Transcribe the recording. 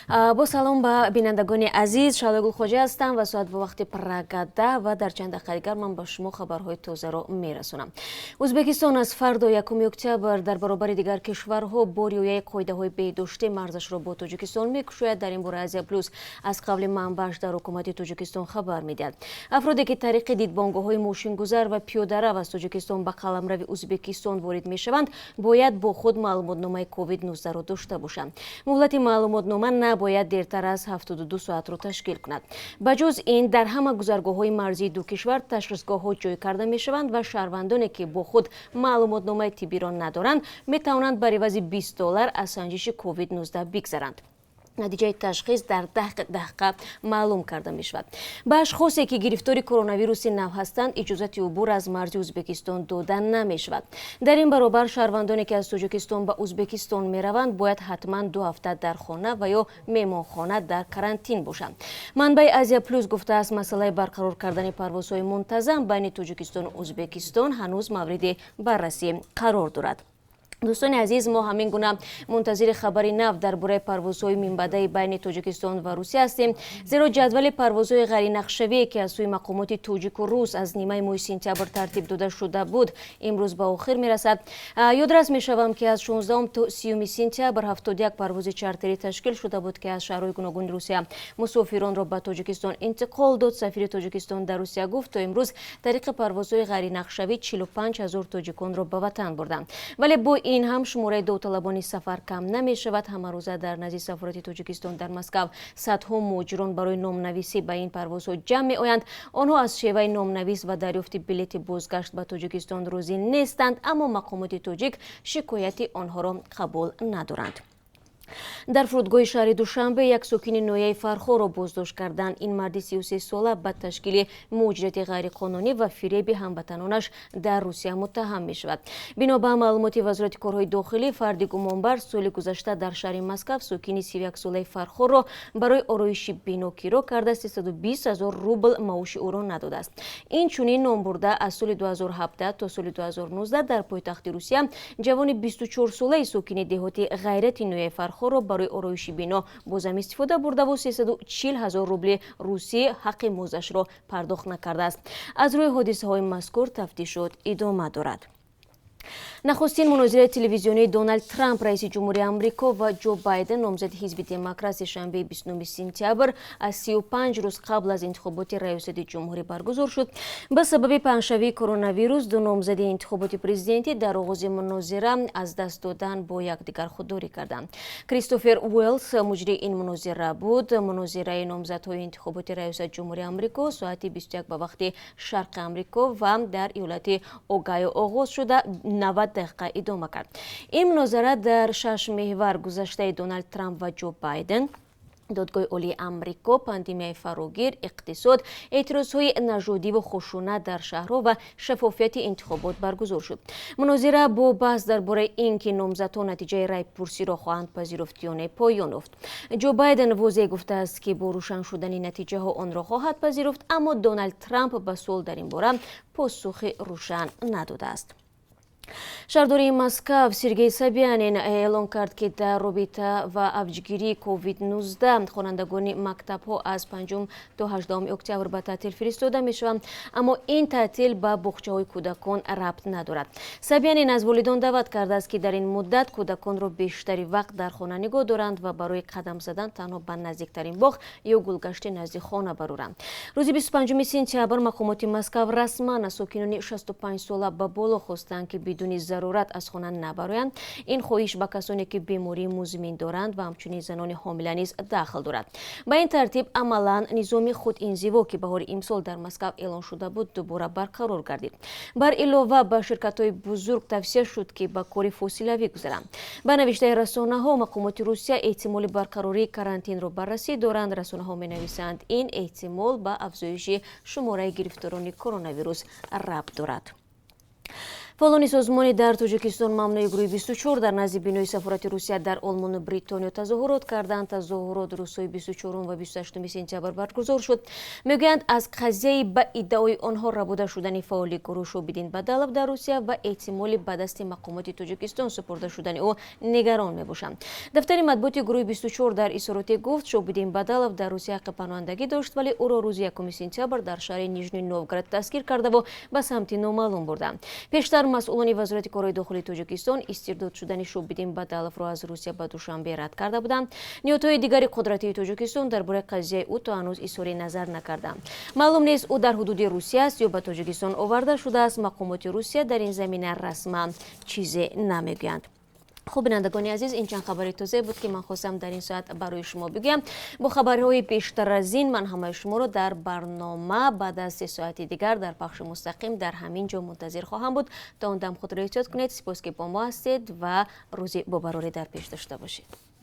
با سلام به بینندگان عزیز، شادگل خوجه هستم و ساعت به وقت پرگاده و در چند دقیقه دیگر من با شما خبرهای تازه را میرسونم. ازبکستان از فردا 1 اکتبر در برابر دیگر کشورها با رعایت قاعده‌های بهداشتی مرزش را با تاجیکستان میگشاید. در این باره آزیا پلوس از قبل منبعش در حکومت تاجیکستان خبر میدهد. افرادی که طریق دیدبانگاه‌های ماشینگذار و پیاده‌رو از تاجیکستان به قلمرو ازبکستان وارد میشوند باید با خود معلوماتنامه کووید 19 را داشته باشند. مهلت معلوماتنامه باید دیرتر از 72 ساعت را تشکیل کند. بجز این در همه گذرگاه‌های مرزی دو کشور تشخیصگاه‌ها جای کرده می‌شوند و شهروندانی که با خود معلوماتنامه طبی را ندارند می‌توانند بر عوض $20 از سنجش کووید 19 بگذرند. نتیجه تشخیص در دقیقه معلوم کرده می شود. به اشخاصی که گرفتار کرونا ویروس نو هستند اجازه عبور از مرز ازبکستان داده نمی شود. در این برابر شهروندانی که از تاجیکستان به ازبکستان می روند باید حتما 2 هفته در خانه و یا مهمانخانه در کرانتین باشند. منبع آزیا پلوس گفته است مسئله برقرار کردن پروازهای منتظم بین تاجیکستان و ازبکستان هنوز مورد بررسی قرار دارد. دوستان عزیز، ما همین گونه منتظر خبری نو درباره پروازهای منبعی بین تاجیکستان و روسیه هستیم، زیرا جدول پروازهای غیر نقشه‌ای که از سوی مقامات تاجیک و روس از نیمه ماه سپتامبر ترتیب داده شده بود امروز به آخر میرسد. یادرس میشوم که از 16 تا 30 سپتامبر 71 پرواز چارتری تشکیل شده بود که از شهرهای گوناگون روسیه مسافران را به تاجیکستان انتقال داد. سفیر تاجیکستان در روسیه گفت تا امروز طریق پروازهای غیر نقشه‌ای 45,000 تاجیکان را به وطن بردند. ولی با این هم شماره داوطلبان سفر کم نمی شود. همه روزه در نزد سفارت تاجیکستان در مسکو صدها مهاجران برای نامنویسی به این پروازها جمع می آیند. آنها از شیوه نامنویس و دریافت بلیط بازگشت به تاجیکستان راضی نیستند، اما مقامات تاجیک شکایتی آنها را قبول ندارند. در فرودگاه شهر دوشنبه یک ساکن نویه فرخو را بازداشت کردند. این مرد 33 ساله به تشکیل مهاجرت غیرقانونی و فریب هموطنانش در روسیه متهم می شود. بنا به معلومات وزارت کارهای داخلی، فرد گمانبر سال گذشته در شهر مسکو ساکن 31 ساله فرخو را برای آرایش بنا کیرا کرده 320,000 روبل معاش او را نداده است. این چنین نام برده از سال 2017 تا سال 2019 در پایتخت روسیه جوان 24 ساله ساکن دهاتی غیرت نویه فرخو را برای آرایش بنا بازم استفاده برده و 340,000 روبل روسی حق موزش را پرداخت نکرده است. از روی حادثه های مذکور تفتیشات ادامه دارد. نخستین مناظره تلویزیونی دونالد ترامپ رئیس جمهوری آمریکا و جو بایدن نامزد حزب دموکرات شنبه 29 سپتامبر از 35 روز قبل از انتخابات ریاست جمهوری برگزار شد. به سبب پنجشنبه کرونا ویروس دو نامزد انتخابات پرزیدنتی در آغاز مناظره از دست دادن با یکدیگر خودداری کردند. کریستوفر ویلز مجری این مناظره بود. مناظره نامزدهای انتخابات ریاست جمهوری آمریکا ساعت 21 به وقت شرق آمریکا و در ایالت اوگایو آغاز شده 90 دقیقه ادامه کرد. این مناظره در 6 محور گذشته دونالد ترامپ و جو بایدن، دادگاه عالی آمریکا، پاندمیای فراگیر، اقتصاد، اعتراضهای نژادی و خشونت در شهرها و شفافیت انتخابات برگزار شد. مناظره با بحث درباره اینکه نامزدها نتیجه رای پرسی را خواهند پذیرفت یا نه پایان یافت. جو بایدن واضح گفته است که با روشن شدن نتیجه ها آن را خواهد پذیرفت، اما دونالد ترامپ به سوال در این باره پاسخ روشن نداده است. شهرداری مسکو سرگئی سابیانین اعلام کرد که در رابطه و افزایش کووید 19 خوانندگان مکتب‌ها از 5 تا 18 اکتبر به تعطیل فرستاده می‌شوند، اما این تعطیل به باغچه‌های کودکان ربط ندارد. سابیانین از والدان دعوت کرده است که در این مدت کودکان را بیشتری وقت در خانه نگاه دارند و برای قدم زدن تنها به نزدیکترین باغ یا گلگشت نزد خانه برورند. روز 25 سپتامبر مقامات مسکو رسما از ساکنان 65 ساله به بالا خواستند که بدون ضرورت از خانه نبرایند. این خواهش به کسانی که بیماری مزمن دارند و همچنین زنان حامله نیز داخل دارد. به این ترتیب عملا نظام خود انزوا که بهار امسال در مسکو اعلان شده بود دوباره برقرار گردید. بر علاوه به شرکت‌های بزرگ توصیه شد که به کار فاصله‌ای گذارند. به نوشته رسانه‌ها مقامات روسیه احتمال برقراری کرانتین را بررسی دارند. رسانه‌ها می‌نویسند این احتمال به افزایش شماره گرفتاران کرونا ویروس ربط دارد. фаъолони созмони дар Тоҷикистон мамнӯи гурӯҳи 24 дар назди бинои сафорати Русия дар Олмону Бритониё тазоҳурот карданд. Тазоҳурот рӯзҳои 24 ва 28 сентябр баргузор шуд. Мегӯянд аз қазияи ба иддаои онҳо рабуда шудани фаъоли гурӯҳ Шобиддин Бадалов дар Русия ва эҳтимоли ба дасти мақомоти Тоҷикистон супурда шудани ӯ нигарон мебошанд. Дафтари матбуоти гурӯҳи 24 дар изҳороте гуфт, Шобиддин Бадалов дар Русия ҳаққи паноҳандагӣ дошт, вале ӯро рӯзи 1 сентябр дар шаҳри Нижний Новгород дастгир кардаву ба самти номаълум бурданд. Пештар масъулони вазорати корҳои дохилии Тоҷикистон истирдод шудани Шобиддин Бадаловро аз Русия ба Душанбе рад карда буданд. Ниҳодҳои дигари қудратии Тоҷикистон дар бораи қазияи ӯ то ҳанӯз изҳори назар накарданд. Маълум нест ӯ дар ҳудуди Русия аст ё ба Тоҷикистон оварда шудааст. Мақомоти Русия дар ин замина расман чизе намегӯянд. خب بینندگان عزیز، این چند خبری توضیح بود که من خواستم در این ساعت برای شما بگم. با خبرهای بیشتر از این من همه شما رو در برنامه بعد از 3 ساعت دیگر در پخش مستقیم در همین جا منتظر خواهم بود. تا اون دم خود را احتیاط کنید. سپاس که با ما هستید و روزی با براری در پیش داشته باشید.